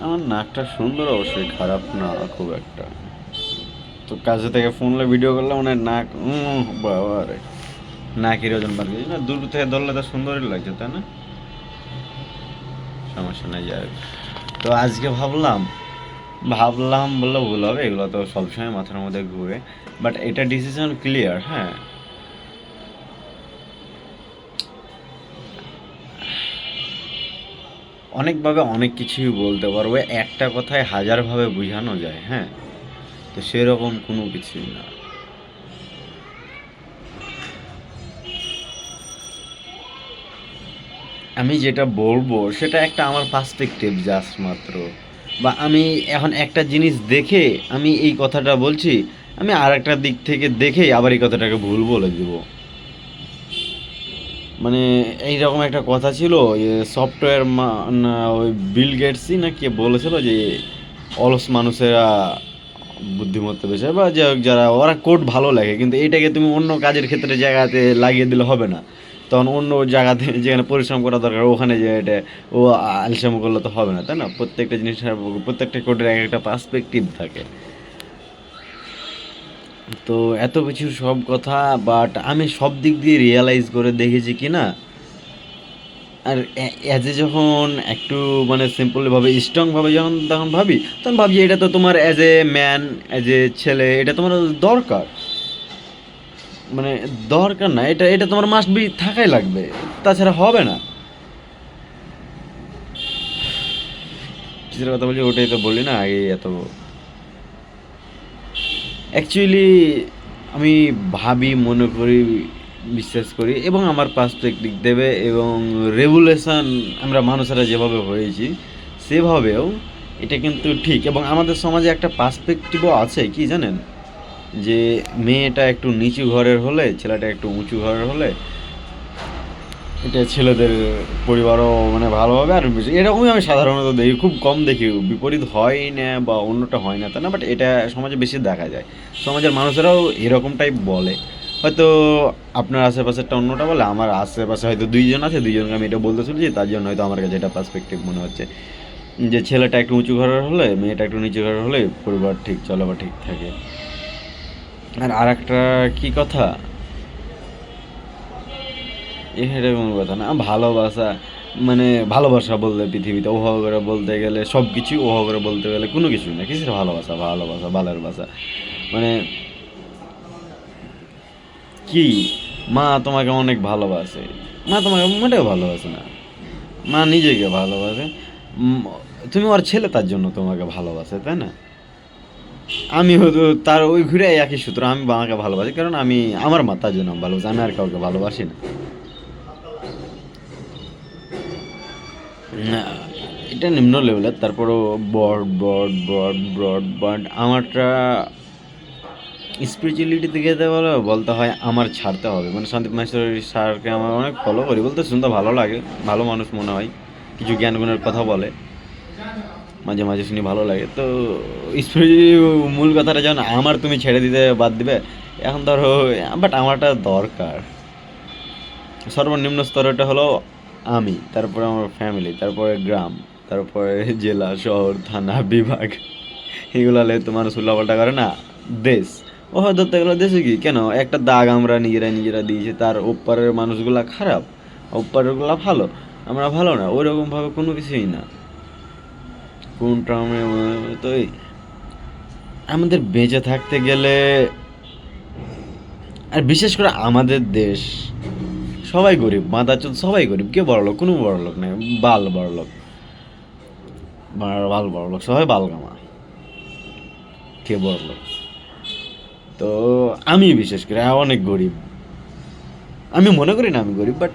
আমার নাকটা সুন্দর, অবশ্যই খারাপ না খুব একটা। তো কাছে থেকে ফোনলে ভিডিও করলে মানে নাক বাবা রে, নাকের ওজন বাড়বে না, দূর থেকে ধরলে তো সুন্দরই লাগছে, তাই না? সমস্যা নেই, যাই হোক। তো আজকে ভাবলাম ভাবলাম বললে ভুল হবে, এগুলো তো সবসময় মাথার মধ্যে ঘুরে। বাট এটা ডিসিশন ক্লিয়ার, হ্যাঁ। অনেকভাবে অনেক কিছুই বলতে পারবো, একটা কথায় হাজারভাবে বোঝানো যায়, হ্যাঁ। তো সেরকম কোনো কিছুই না। আমি যেটা বলবো সেটা একটা আমার পার্সপেক্টিভ জাস্ট মাত্র, বা আমি এখন একটা জিনিস দেখে আমি এই কথাটা বলছি, আমি আর একটা দিক থেকে দেখেই আবার এই কথাটাকে ভুল বলে দিব। মানে এইরকম একটা কথা ছিল, যে সফটওয়্যার ওই বিল গেটসই না কে বলেছিল যে অলস মানুষেরা বুদ্ধিমত্তা বেশি, বা যে যারা ওরা কোড ভালো লাগে, কিন্তু এইটাকে তুমি অন্য কাজের ক্ষেত্রে জায়গাতে লাগিয়ে দিলে হবে না। তখন অন্য জায়গাতে যেখানে পরিশ্রম করা দরকার ওখানে যে এটা ও আলসাম করলে তো হবে না, তাই না? প্রত্যেকটা জিনিসের প্রত্যেকটা কোডের এক একটা পার্সপেক্টিভ থাকে। তো এত কিছু সব কথা, বাট আমি সব দিক দিয়ে রিয়েলাইজ করে দেখেছি কি না, আর অ্যাজ এ যখন একটু মানে সিম্পলভাবে স্ট্রংভাবে যখন তখন ভাবি, তখন ভাবছি এটা তো তোমার as a man, as a ছেলে, এটা তোমার দরকার। মানে দরকার না, এটা এটা তোমার মাস্ট বি থাকাই লাগবে, তাছাড়া হবে না। কিসের কথা বলছি ওটাই তো বলি না আগে এত। অ্যাকচুয়ালি আমি ভাবি, মনে করি, বিশ্বাস করি, এবং আমার পার্সপেক্টিভ দেবে এবং রেগুলেশন আমরা মানুষেরা যেভাবে হয়েছি সেভাবেও এটা কিন্তু ঠিক। এবং আমাদের সমাজে একটা পার্সপেক্টিভও আছে, কি জানেন? যে মেয়েটা একটু নিচু ঘরের হলে, ছেলেটা একটু উঁচু ঘরের হলে, এটা ছেলেদের পরিবারও মানে ভালো হবে। আর এরকমই আমি সাধারণত দেখি, খুব কম দেখি বিপরীত হয় না বা অন্যটা হয় না, তা না, বাট এটা সমাজে বেশি দেখা যায়। সমাজের মানুষেরাও এরকমটাই বলে। হয়তো আপনার আশেপাশেরটা অন্যটা বলে, আমার আশেপাশে হয়তো দুইজন আছে, দুইজনকে আমি এটা বলতে শুনছি, তার জন্য হয়তো আমার কাছে এটা পার্সপেক্টিভ মনে হচ্ছে যে ছেলেটা একটু উঁচু ঘরের হলে, মেয়েটা একটু নিচু ঘরের হলে পরিবার ঠিক চলে বা ঠিক থাকে। আর একটা কি কথা, এটা কোনো কথা না। ভালোবাসা মানে ভালোবাসা বলতে পৃথিবীতে ওভাবে করে বলতে গেলে সব কিছুই, ওভাবে করে বলতে গেলে কোনো কিছুই না। কিসের ভালোবাসা? ভালোবাসা বালের বাসা। মানে কি, মা তোমাকে অনেক ভালোবাসে, মা তোমাকে মোটেও ভালোবাসে না। মা নিজেকে ভালোবাসে। উম, তুমি ওর ছেলে, তার জন্য তোমাকে ভালোবাসে, তাই না? আমি হয়তো তার ওই ঘুরে একই সূত্র, আমি মাকে ভালোবাসি কারণ আমি আমার মা, তার জন্য আমি ভালোবাসি, আমি আর কাউকে ভালোবাসি না। না, এটা নিম্ন লেভেলের, তারপরও broad broad broad broad but আমারটা স্পিরিচুয়ালিটি দিকে যেতে বলে বলতে হয় আমার ছাড়তে হবে। মানে সন্দীপ মাহেশ্বরী স্যারকে আমার অনেক ফলো করি, বলতে শুনতে ভালো লাগে, ভালো মানুষ মনে হয়, কিছু জ্ঞান গুণের কথা বলে, মাঝে মাঝে শুনি ভালো লাগে। তো মূল কথাটা যেন আমার তুমি ছেড়ে দিতে বাদ দিবে এখন ধরো, বাট আমারটা দরকার। সর্বনিম্ন স্তরটা হলো আমি, তারপরে আমার ফ্যামিলি, তারপরে গ্রাম, তারপরে জেলা, শহর, থানা, বিভাগ। এগুলো হলে তো মানুষ উল্লাপাল্টা করে না। দেশ, ও ধরতে গেলে দেশে কি কেন একটা দাগ আমরা নিজেরা নিজেরা দিয়েছি, তার ওপারের মানুষগুলা খারাপ, ওপারেরগুলা ভালো, আমরা ভালো না, ওইরকমভাবে কোনো কিছুই না। কোন টার্মে তো আমাদের বেঁচে থাকতে গেলে, আর বিশেষ করে আমাদের দেশ, সবাই গরিব, মাদারচোদ সবাই গরিব, কে বড়লোক? কোনো বড়লোক নেই, বাল বড়লোক, বাল বড়লোক সবাই বালগামা, কে বড়লোক? তো আমি বিশেষ করে অনেক গরিব। আমি মনে করি না আমি গরিব, বাট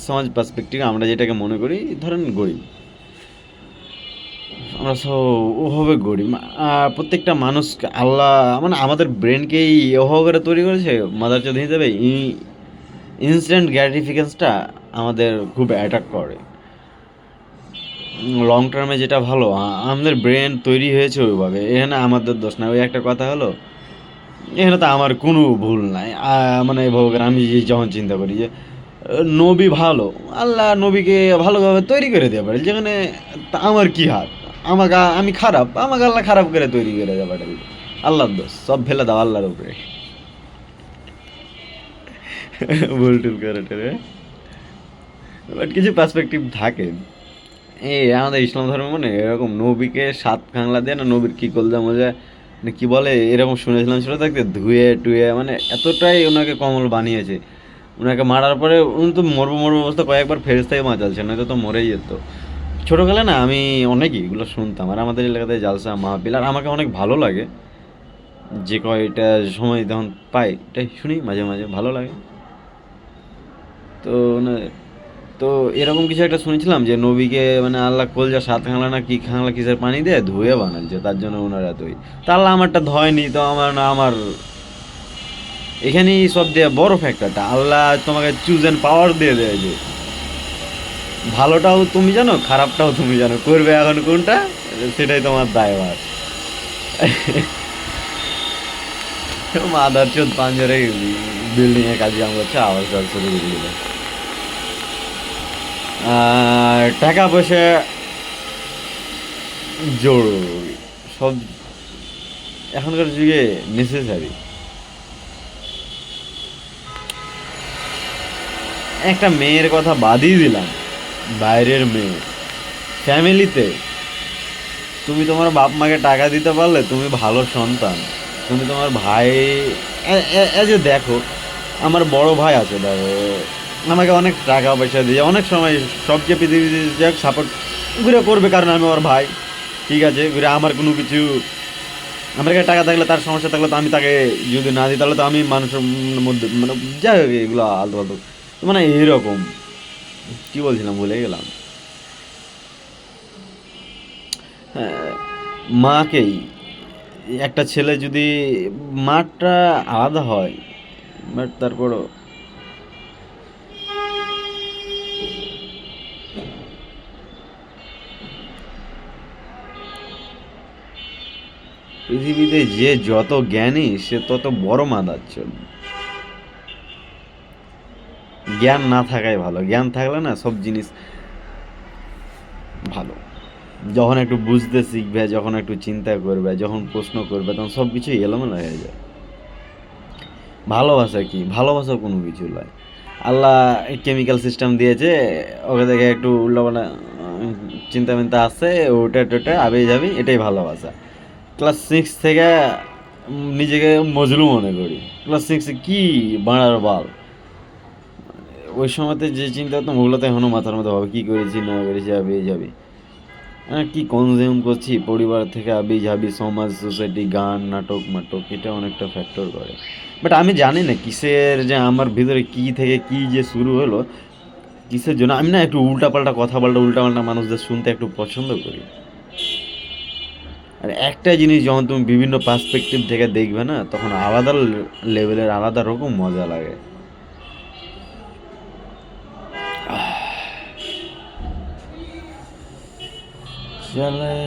সমাজ পার্সপেক্টিভ আমরা যেটাকে মনে করি, ধরেন গরিব, আমরা সব ওভাবে গরিব। প্রত্যেকটা মানুষ আল্লাহ মানে আমাদের ব্রেনকেই ওভাবে করে তৈরি করেছে মাদারচোদ হিসেবে। ইনস্ট্যান্ট গ্র্যাটিফিকেশনটা আমাদের খুব অ্যাটাক করে। লং টার্মে যেটা ভালো, আমাদের ব্রেন তৈরি হয়েছে ওইভাবে, এখানে আমাদের দোষ না। ওই একটা কথা হলো, এখানে তো আমার কোনো ভুল নাই। মানে এভাবে করে আমি যখন চিন্তা করি যে নবী ভালো, আল্লাহ নবীকে ভালোভাবে তৈরি করে দেওয়া পারে, যেখানে আমার কি হাত, আমি খারাপ, আমাকে আল্লাহ খারাপ করে তৈরি করে দেওয়া পারে, আল্লাহর দোষ, সব ফেলে দাও আল্লাহর উপরে। ভুল টুল করে টরে, বাট কিছু পার্সপেক্টিভ থাকে। এই আমাদের ইসলাম ধর্ম মানে এরকম নবীকে সাত খাংলা দেয় না, নবীর কি কলজা মজা মানে কি বলে এরকম শুনেছিলাম, সেটা থাকতে ধুয়ে টুয়ে মানে এতটাই ওনাকে কমল বানিয়েছে। ওনাকে মারার পরে উনি তো মরবো অবস্থা কয়েকবার ফেরেশতাই বাঁচালছে, নয়তো তো মরেই যেত। ছোটোকালে না আমি অনেকই এগুলো শুনতাম, আর আমাদের এলাকাতে জালসা মাহফিল, আর আমাকে অনেক ভালো লাগে যে কয়টা সময় তখন পাই এটাই শুনি মাঝে মাঝে ভালো লাগে। তো তো এরকম কিছু একটা শুনেছিলাম যে নবীকে মানে আল্লাহ কলজা সাত খাংলা না কি খাংলা কিসের পানি দিয়ে ধুয়ে বানালছে, তার জন্য ওনার এতই। তা আল্লাহ আমারটা ধয়নি, তো আমার এখানেই সব দিয়ে বড় ফ্যাক্টরটা, আল্লাহ তোমাকে চুজ অ্যান্ড পাওয়ার দিয়ে দেয় যে ভালোটাও তুমি জানো, খারাপটাও তুমি জানো, করবে এখন কোনটা সেটাই তোমার দায়ভার। মাদার চোদ পাঞ্জরে বিল্ডিং এর কাজে কাম করছে, আওয়াজ শুরু করে দিল। আর টাকা পয়সা জরুরি, সব এখনকার যুগে নেসেসারি। একটা মেয়ের কথা বাদই দিলাম, বাইরের মেয়ে ফ্যামিলিতে তুমি তোমার বাপ মাকে টাকা দিতে পারলে তুমি ভালো সন্তান। তুমি তোমার ভাই যে দেখো, আমার বড় ভাই আছে, দেখো আমাকে অনেক টাকা পয়সা দিয়ে অনেক সময় সবচেয়ে পৃথিবীতে যাক সাপোর্ট ঘুরে করবে, কারণ আমি ওর ভাই, ঠিক আছে। ঘুরে আমার কোনো কিছু, আমার কাছে টাকা থাকলে তার সমস্যা থাকলে তো আমি তাকে যদি না দিই তাহলে তো আমি মানুষের মধ্যে মানে যাই হোক এগুলো আলতু ফালতু মানে এইরকম। কী বলছিলাম ভুলে গেলাম। হ্যাঁ, মাকেই, একটা ছেলে যদি মাটা আলাদা হয়, বাট তারপরও পৃথিবীতে যে যত জ্ঞানী সে তত বড় মাদাচ্ছল। জ্ঞান না থাকাই ভালো, জ্ঞান থাকলে না সব জিনিস ভালো। যখন একটু বুঝতে শিখবে, যখন একটু চিন্তা করবে, যখন প্রশ্ন করবে, তখন সব কিছুই এলোমেলো হয়ে যায়। ভালোবাসা কি, ভালোবাসা কোনো কিছু নয়। আল্লাহ কেমিক্যাল সিস্টেম দিয়েছে, ওকে দেখে একটু উল্টাপাল্টা চিন্তা মিন্তা আসছে, ওটা টোটা আবে যাবি, এটাই ভালোবাসা। ক্লাস সিক্স থেকে নিজেকে মজলু মনে করি, ক্লাস সিক্সে কী বাড়ার বাল, ওই সময়তে যে চিন্তা করতাম ওগুলোতে এখনও মাথার মধ্যে হবে, কী করেছি না করেছি, আবে যাবি হ্যাঁ, কী কনজিউম করছি পরিবার থেকে আবি যাবি, সমাজ সোসাইটি, গান নাটক মাটক, এটা অনেকটা ফ্যাক্টর করে। বাট আমি জানি না কিসের যে আমার ভিতরে কী থেকে কী যে শুরু হলো, কিসের জন্য আমি না একটু উল্টাপাল্টা কথাবার্তা, উল্টাপাল্টা মানুষদের শুনতে একটু পছন্দ করি। আর একটা জিনিস যখন তুমি বিভিন্ন পার্সপেক্টিভ থেকে দেখবে না, তখন আলাদা লেভেলের আলাদা রকম মজা লাগে। চলে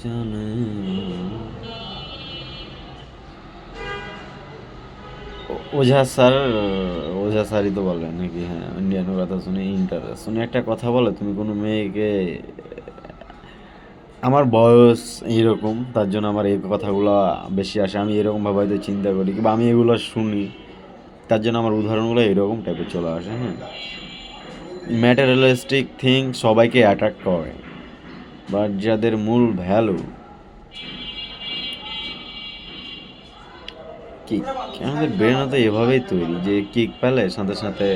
চলে ওঝা স্যার, ওঝা স্যারই তো বলে নাকি, হ্যাঁ ইন্ডিয়ানের কথা শুনে ইন্টারেস্ট শুনে একটা কথা বলে, তুমি কোনো মেয়েকে, আমার বয়স এইরকম তার জন্য আমার এই কথাগুলো বেশি আসে, আমি এরকমভাবে হয়তো চিন্তা করি কিংবা আমি এগুলো শুনি, তার জন্য আমার উদাহরণগুলো এরকম টাইপের চলে আসে। হ্যাঁ, ম্যাটেরিয়ালিস্টিক থিং সবাইকে অ্যাট্রাক্ট করে, বাট যাদের মূল ভ্যালু কিক, আমাদের ব্রেন তো এভাবেই তৈরি যে কিক পেলে সাথে সাথে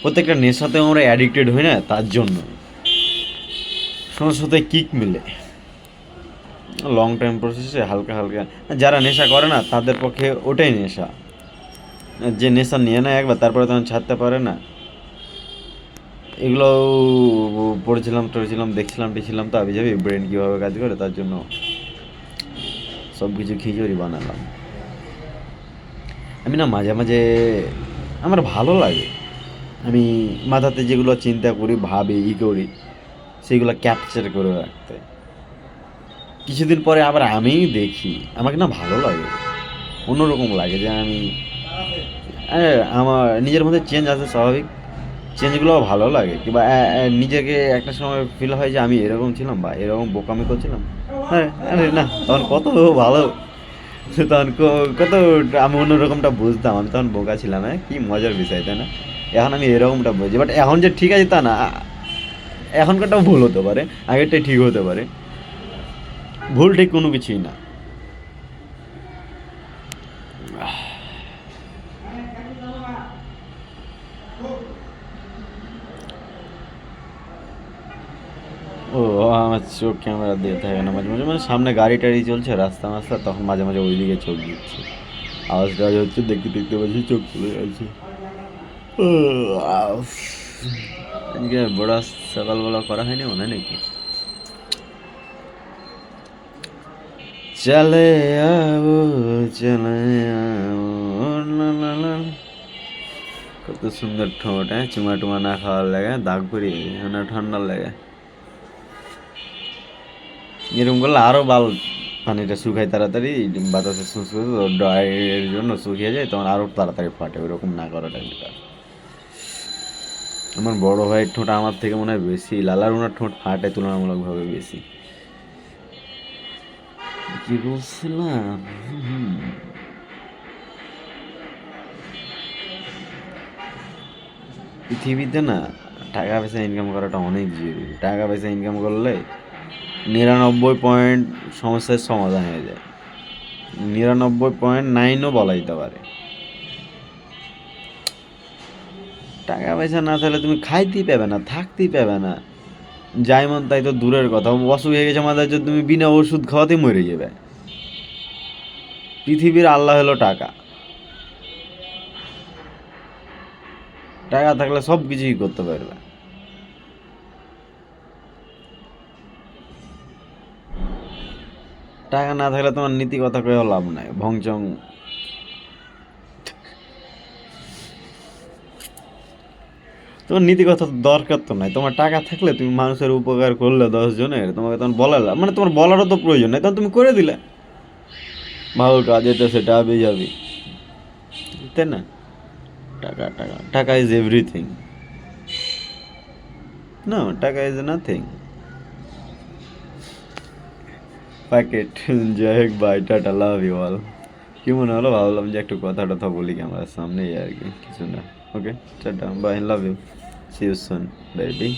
প্রত্যেকটা নেশাতেও আমরা অ্যাডিক্টেড হই না, তার জন্য সাথে সাথে কিক মিলে লং টাইম প্রসেসে হালকা হালকা। যারা নেশা করে না তাদের পক্ষে ওটাই নেশা, যে নেশা নিয়ে নেয় একবার তারপরে তখন ছাড়তে পারে না। এগুলো পড়েছিলাম দেখছিলাম তো আমি যাবি ব্রেন কীভাবে কাজ করে, তার জন্য সব কিছু খিচুড়ি বানালাম। আমি না মাঝে মাঝে আমার ভালো লাগে, আমি মাথাতে যেগুলো চিন্তা করি ভাবি করি সেগুলো ক্যাপচার করে রাখতে। কিছুদিন পরে আবার আমিই দেখি, আমাকে না ভালো লাগে, অন্যরকম লাগে যে আমি আমার নিজের মধ্যে চেঞ্জ আছে স্বাভাবিক, চেঞ্জগুলো ভালো লাগে কিংবা নিজেকে একটা সময় ফিল হয় যে আমি এরকম ছিলাম বা এরকম বোকামি করছিলাম। হ্যাঁ, আরে না, তখন কত ভালো, তখন কত আমি অন্যরকমটা বুঝতাম, আমি তখন বোকা ছিলাম, হ্যাঁ কী মজার বিষয় তাই না? এখন আমি এরকমটা বুঝি, বাট এখন যে ঠিক আছে তা না, এখনকারটাও ভুল হতে পারে, আগেরটাই ঠিক হতে পারে, ভুল ঠিক কোনো কিছুই না। ও, আমার চোখ ক্যামেরা দিয়ে থাকে না মাঝে মাঝে, মানে সামনে গাড়ি টাড়ি চলছে রাস্তা মাস্তা, তখন মাঝে মাঝে ওই দিকে চোখ দিচ্ছে, আওয়াজ টাওয়াজ হচ্ছে, দেখতে দেখতে পাচ্ছি চোখ চলে যাচ্ছে। আজকে বড় সকালবেলা করা হয়নি মনে হয় নাকি? চলে আবো, চলে আবো, লা লা লা। কত সুন্দর ঠোঁট, হ্যাঁ, চুমা টুমা না খাওয়ার লাগে দাগ করি না, ঠান্ডার লাগে। এরকম করলে আরো বাল, পানিটা শুকায় তাড়াতাড়ি, বাতাসে শুষ্ক ড্রাইয়ের জন্য শুকিয়ে যায়, তখন আরো তাড়াতাড়ি ফাটে, ওরকম না করাটা বেটার। আমার বড় ভাইয়ের ঠোঁট আমার থেকে মনে হয় বেশি লালার, ওনার ঠোঁট ফাটে তুলনামূলকভাবে বেশি। কি বলছিলাম? পৃথিবীতে না টাকা পয়সা ইনকাম করাটা অনেক জরুরি। টাকা পয়সা ইনকাম করলে 99 সমস্যার সমাধান হয়ে যায়, 99.9ও বলা যেতে পারে। টাকা পয়সা না থাকলে তুমি খাইতেই পাবে না, থাকতেই পাবে না, যাই মন তাই তো দূরের কথা, অসুখ হয়ে গেছে আমাদের যে তুমি বিনা ওষুধ খাওয়াতেই মরে যাবে। পৃথিবীর আল্লাহ হলো টাকা, টাকা থাকলে সব কিছুই করতে পারবে। টাকা না থাকলে তোমার নীতি কথা কয়েও লাভ নাই, ভংচং। তোমার নীতি কথা দরকার তো নাই, তোমার টাকা থাকলে তুমি মানুষের উপকার করলে 10 জনের, তোমাকে তখন বলার মানে তোমার বলারও তো প্রয়োজন নেই, তখন তুমি করে দিলে, ভালো কাজ এটা সেটা আবে যাবি, তাই না? টাকা টাকা টাকা ইজ এভরিথিং। না, টাকা ইজ নাথিং। প্যাকেট। যাই হোক, bye, tata, love you all. কি মনে হলো, ভাবলাম যে একটু কথা টথা বলি ক্যামেরার সামনে, এই আর কি, কিছু না। Okay, tata, bye, love you, see you soon baby.